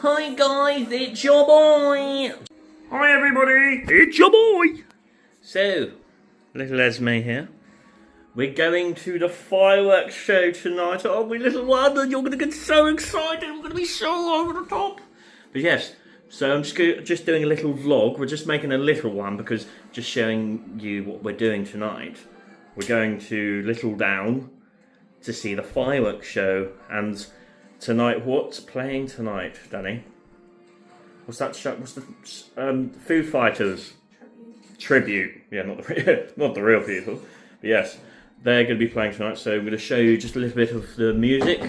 Hi guys, it's your boy! Hi everybody, it's your boy! So, little Esme here. We're going to the fireworks show tonight, aren't we, little one? And you're going to get so excited, we're going to be so over the top. But yes, so I'm just doing a little vlog. We're just making a little one because just showing you what we're doing tonight. We're going to Little Down to see the fireworks show. And tonight, what's playing tonight, Danny? What's that show? What's the Foo Fighters tribute? Yeah, not the real people. But yes, they're going to be playing tonight. So I'm going to show you just a little bit of the music,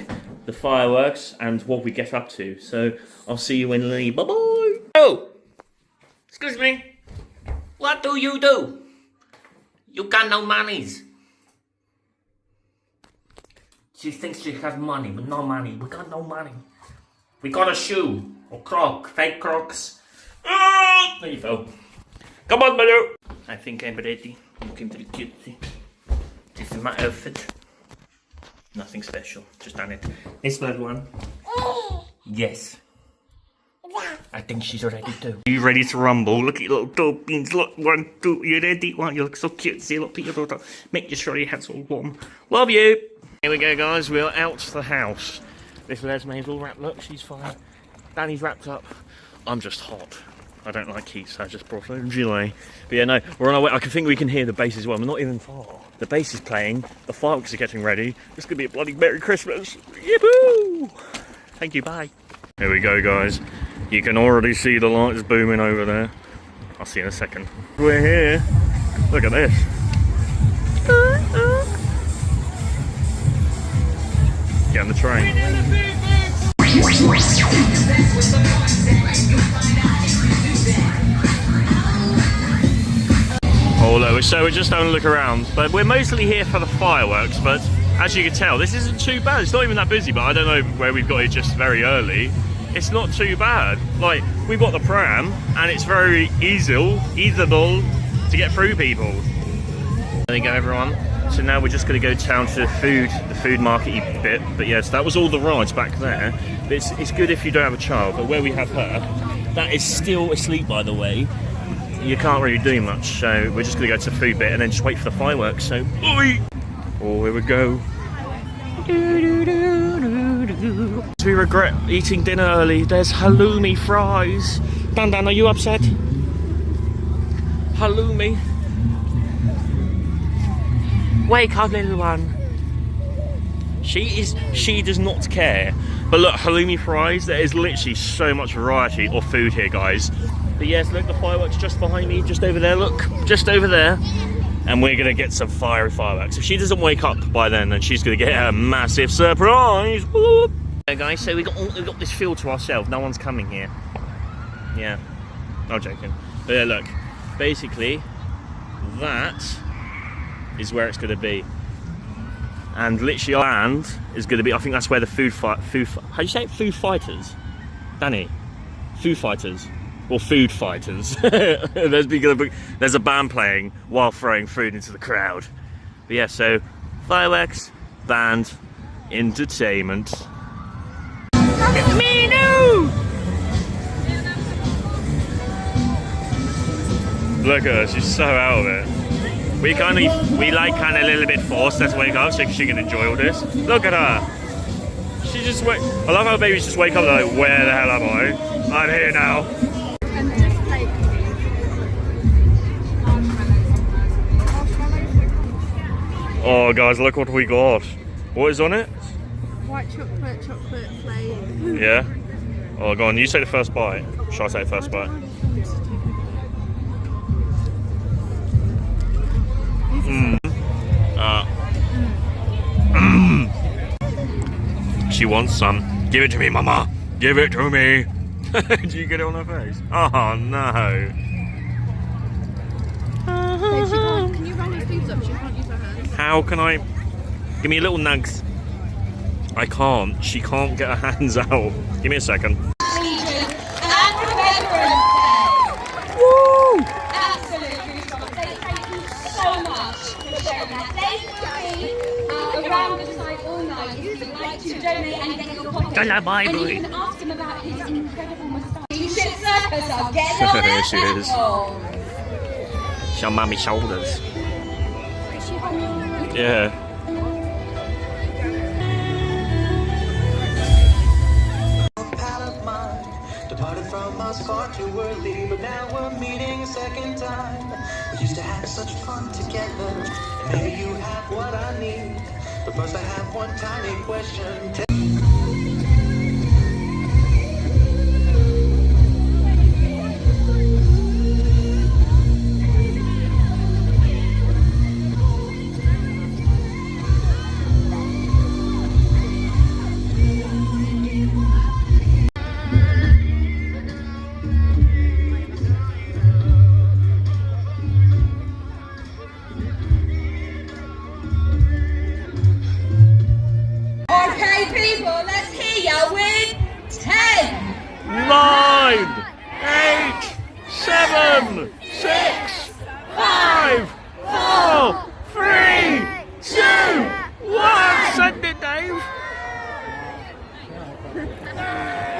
the fireworks, and what we get up to. So I'll see you in Lee. Bye bye. Oh, excuse me. What do? You got no monies. She thinks she has money, but no money. We got no money. We got a shoe or croc, fake crocs. Ah, there you go. Come on, Mother. I think I'm ready. I'm looking pretty cutesy. This is my outfit. Nothing special, just done it. This little one. Yes. I think she's ready too. Are you ready to rumble? Look at your little toe beans. Look, 1, 2. You ready? One, you look so cutesy. Look, Peter, make sure your head's all warm. Love you. Here we go, guys. We're out to the house. Little Esme's all wrapped. Look, she's fine. Danny's wrapped up. I'm just hot. I don't like heat, so I just brought a little gilet. But yeah, no, we're on our way. I think we can hear the bass as well. We're not even far. The bass is playing. The fireworks are getting ready. It's going to be a bloody Merry Christmas. Yippoo! Thank you, bye. Here we go, guys. You can already see the lights booming over there. I'll see you in a second. We're here. Look at this. Get on the train. Although, so we're just having a look around, but we're mostly here for the fireworks, but as you can tell, this isn't too bad. It's not even that busy, but I don't know where we've got it just very early. It's not too bad. Like, we've got the pram, and it's very easeable to get through people. There you go, everyone. So now we're just going to go down to the food market bit. But yes, that was all the rides back there. But it's good if you don't have a child. But where we have her, that is still asleep, by the way. You can't really do much. So we're just going to go to the food bit and then just wait for the fireworks. So, oi! Oh, here we go. We regret eating dinner early. There's halloumi fries. Dan, are you upset? Halloumi. Wake up, little one. She does not care. But look, halloumi fries, there is literally so much variety of food here, guys. But yes, look, the fireworks just behind me, just over there, look, just over there. And we're gonna get some fiery fireworks. If she doesn't wake up by then she's gonna get a massive surprise. Whoop. Okay, guys, so we got this field to ourselves. No one's coming here. Yeah, I'm joking. But yeah, look, basically, that is where it's going to be, and literally our land is going to be. I think that's where the how do you say it? Food fighters, Danny, food fighters or food fighters. There's a band playing while throwing food into the crowd. But yeah, so fireworks, band, entertainment. Minu! Look at her, she's so out of it. We like a little bit forced her to wake up so she can enjoy all this. Look at her. She just I love how babies just wake up and like, where the hell am I? I'm here now. Oh guys, look what we got. What is on it? White chocolate flake. Yeah? Oh, go on, you take the first bite. Shall I take the first bite? She wants some. Give it to me, mama. Give it to me. Do you get it on her face? Oh no. Can you roll your sleeves up? She can't use her hands. How can I? Give me a little nugs. I can't. She can't get her hands out. Give me a second. Woo! Absolutely. Thank you so much for sharing that. They will be around the site all night. If you'd like to donate and get your pocket. Hello, bye, and boy. you can ask him about his incredible moustache. T-shirt circus, I'll get on There there. she is. Oh. Show mummy shoulders. Is she hungry? Yeah. Pal of mine departed from us far too early, but now we're meeting a second time. We used to have such fun together, and maybe you have what I need. But first, I have one tiny question. Okay, people, let's hear ya with 10. 9, 8, 7, 6, 5, 4, 3, 2, 1. Send it, Dave.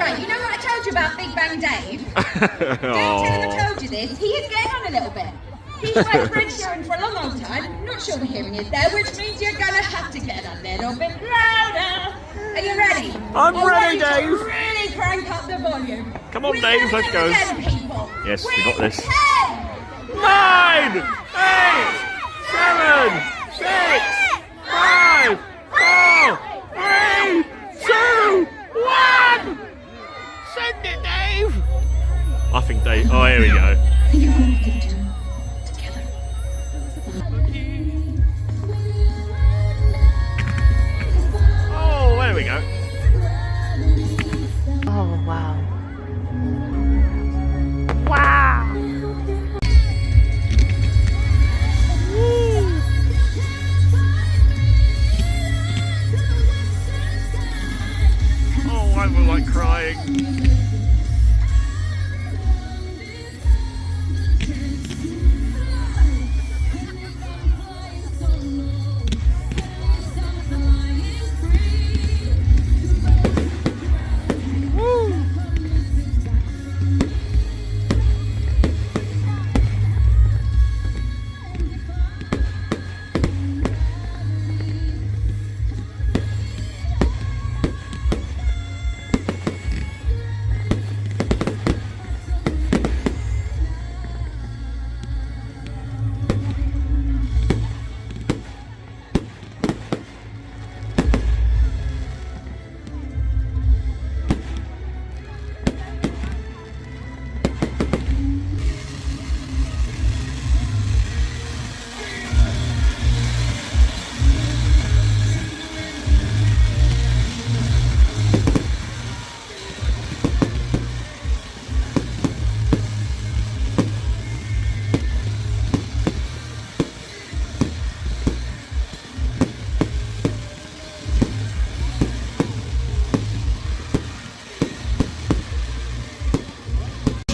Right, you know what I told you about Big Bang Dave? Don't tell him I told you this. He is getting on a little bit. He's worked for Ed Sheeran for a long, long time. Not sure the hearing is there, which means you're gonna have to get a little bit louder. Are you ready? I'm Or ready, to Dave. Really crank up the volume. Come on, We're Dave, gonna let's go. Again, people. Yes, we With got this. 10. 9, 8, 7, 6, 5, 4, 3, 2, 1. Send it, Dave. I think Dave. Oh, here we go. You all can do together. Oh, there we go. Oh, wow. Wow. Oh, I feel like crying.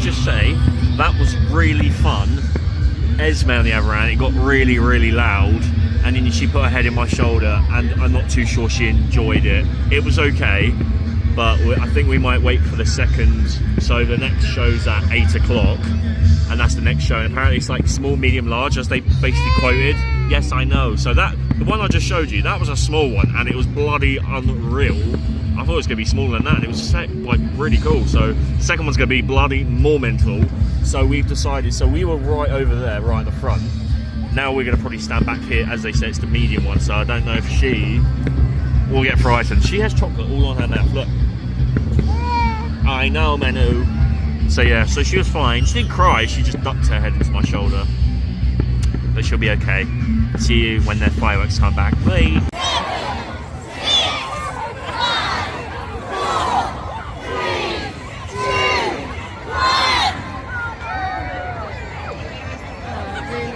Just say that was really fun. Esme on the other hand, it got really, really loud, and then she put her head in my shoulder, and I'm not too sure she enjoyed it. It was okay, but I think we might wait for the second. So the next show's at 8 o'clock, and that's the next show. And apparently it's like small, medium, large, as they basically quoted. Yes, I know. So that the one I just showed you, that was a small one, and it was bloody unreal. I thought it was going to be smaller than that, and it was like really cool. So the second one's going to be bloody more mental. So we've decided, so we were right over there, right at the front. Now we're going to probably stand back here. As they said, it's the medium one, so I don't know if she will get frightened. She has chocolate all on her mouth, look. I know, Manu. So yeah, so she was fine. She didn't cry, she just ducked her head into my shoulder. But she'll be okay. See you when the fireworks come back. Bye.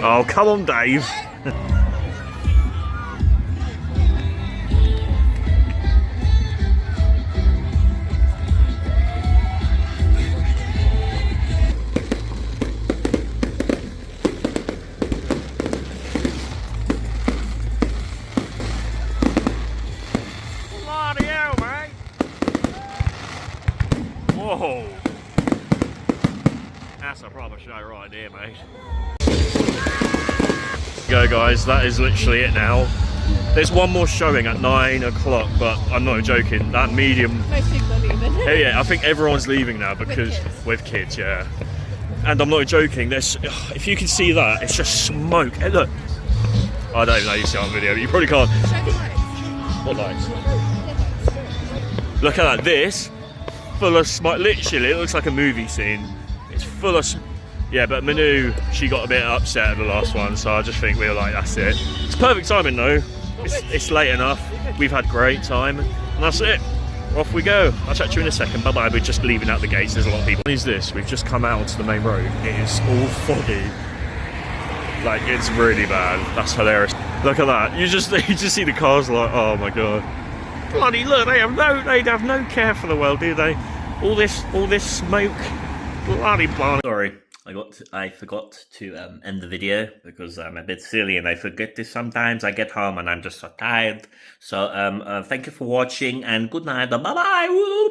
Oh, come on, Dave. Bloody hell, man. That's a proper show right there, mate. Go, guys, that is literally it now. There's one more showing at 9 o'clock, but I'm not joking, that medium... Most people are leaving. Yeah, I think everyone's leaving now because... With kids, yeah. And I'm not joking, there's... If you can see that, it's just smoke. Hey, look. I don't know you see it on video, but you probably can't. Show the lights. What lights? Look at that, this, full of smoke. Literally, it looks like a movie scene. It's full of... Yeah, but Manu, she got a bit upset at the last one, so I just think we were like, that's it. It's perfect timing though. It's late enough. We've had great time, and that's it. Off we go. I'll chat to you in a second. Bye-bye. We're just leaving out the gates. There's a lot of people. What is this? We've just come out onto the main road. It is all foggy. Like, it's really bad. That's hilarious. Look at that. You just see the cars like, oh my god. Bloody look, they have no care for the world, do they? All this smoke. Bloody blimey. Sorry. I forgot to end the video because I'm a bit silly and I forget this sometimes. I get home and I'm just so tired. So thank you for watching and good night. Bye bye.